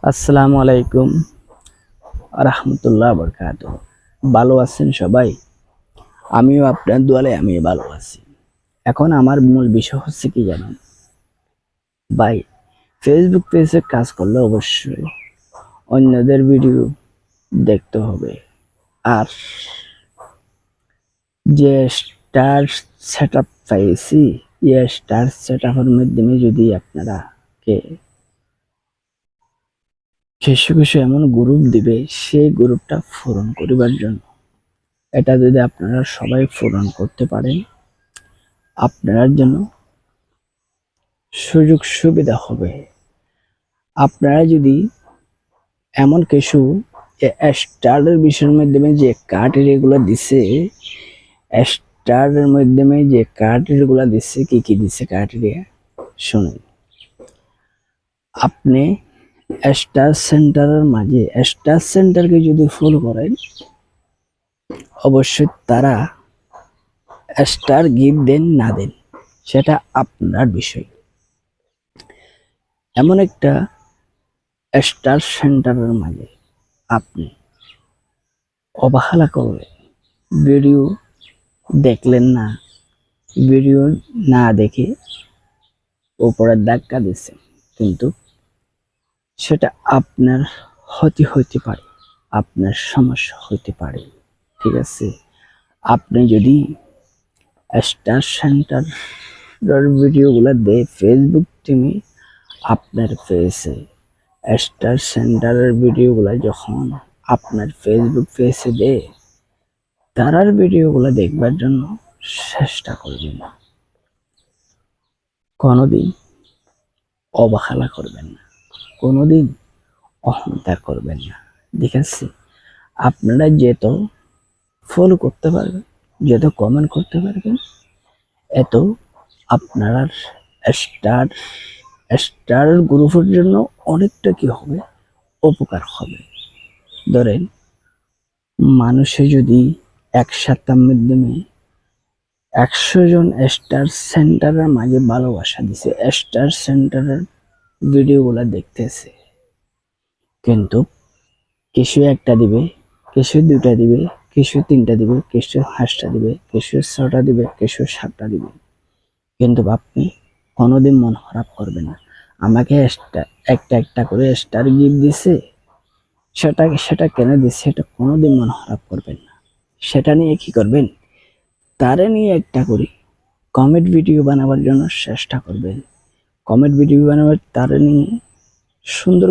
আসসালামু আলাইকুম রাহমাতুল্লাহ বরকাতুহ। ভালো আছেন সবাই? আমিও আপনার দোয়ালে আমি ভালো আছি। এখন আমার মূল বিষয় হচ্ছে কি জানেন ভাই, ফেসবুক পেজে কাজ করলে অবশ্যই অন্যদের ভিডিও দেখতে হবে। আর যে স্টার সেট আপ পাইছি, স্টার সেট আপের মাধ্যমে যদি আপনারা কিছু কিছু এমন গ্রুপ দিবে, সেই গ্রুপটা পূরণ করিবার জন্য এটা যদি আপনারা সবাই পূরণ করতে পারেন, আপনার জন্য সুযোগ সুবিধা হবে। আপনারা যদি এমন কিছু স্টারের বিষয়ের মাধ্যমে যে কার্টেরিয়াগুলো দিছে, স্টারের মাধ্যমে যে কার্টেরিয়াগুলো দিচ্ছে, কি কি দিচ্ছে কার্টেরিয়া শুনুন। আপনি স্টার সেন্টারের মাঝে স্টার সেন্টারকে যদি ফলো করেন, অবশ্যই তারা স্টার গিফট দেন না দেন সেটা আপনার বিষয়। এমন একটা স্টার সেন্টারের মাঝে আপনি অবহেলা করে ভিডিও দেখলেন না, ভিডিও না দেখে উপরের ধাক্কা দিচ্ছে, কিন্তু সেটা আপনার ক্ষতি হইতে পারে, আপনার সমস্যা হইতে পারে। ঠিক আছে, আপনি যদি স্টার সেন্টার ভিডিওগুলো দেয় ফেসবুক টিমে, আপনার পেজে স্টার সেন্টারের ভিডিওগুলো যখন আপনার ফেসবুক পেজে দেয়, তারার ভিডিওগুলো দেখবার জন্য চেষ্টা করবেন না, কোনোদিন অবহেলা করবেন না, কোনোদিন অহংকার করবেন না। ঠিক আছে, আপনারা যত ফলো করতে পারবেন, যত কমেন্ট করতে পারবেন, এত আপনার স্টার স্টার গ্রুপের জন্য অনেকটা কি হবে, উপকার হবে। ধরেন মানুষে যদি এক সপ্তাহের মাধ্যমে 100 জন স্টার সেন্টারের মাঝে ভালোবাসা দিছে, স্টার সেন্টারের ভিডিওগুলো দেখতেছে, কিন্তু কিছু একটা দিবে, কিছু দুইটা দিবে, কিছু তিনটা দিবে, কিছু 5টা দিবে, কিছু 6টা দিবে, কিছু 7টা দিবে, কিন্তু আপনি কোনোদিন মন খারাপ করবেন না। আমাকে একটা একটা করে স্টার গিফট দিছে, সেটা কেন দিচ্ছে, সেটা কোনোদিন মন খারাপ করবেন না। সেটা নিয়ে কি করবেন, তারে নিয়ে একটা করে কমেডি ভিডিও বানাবার জন্য চেষ্টা করবেন। কমেডি ভিডিও বানাবার তারে নিয়ে সুন্দর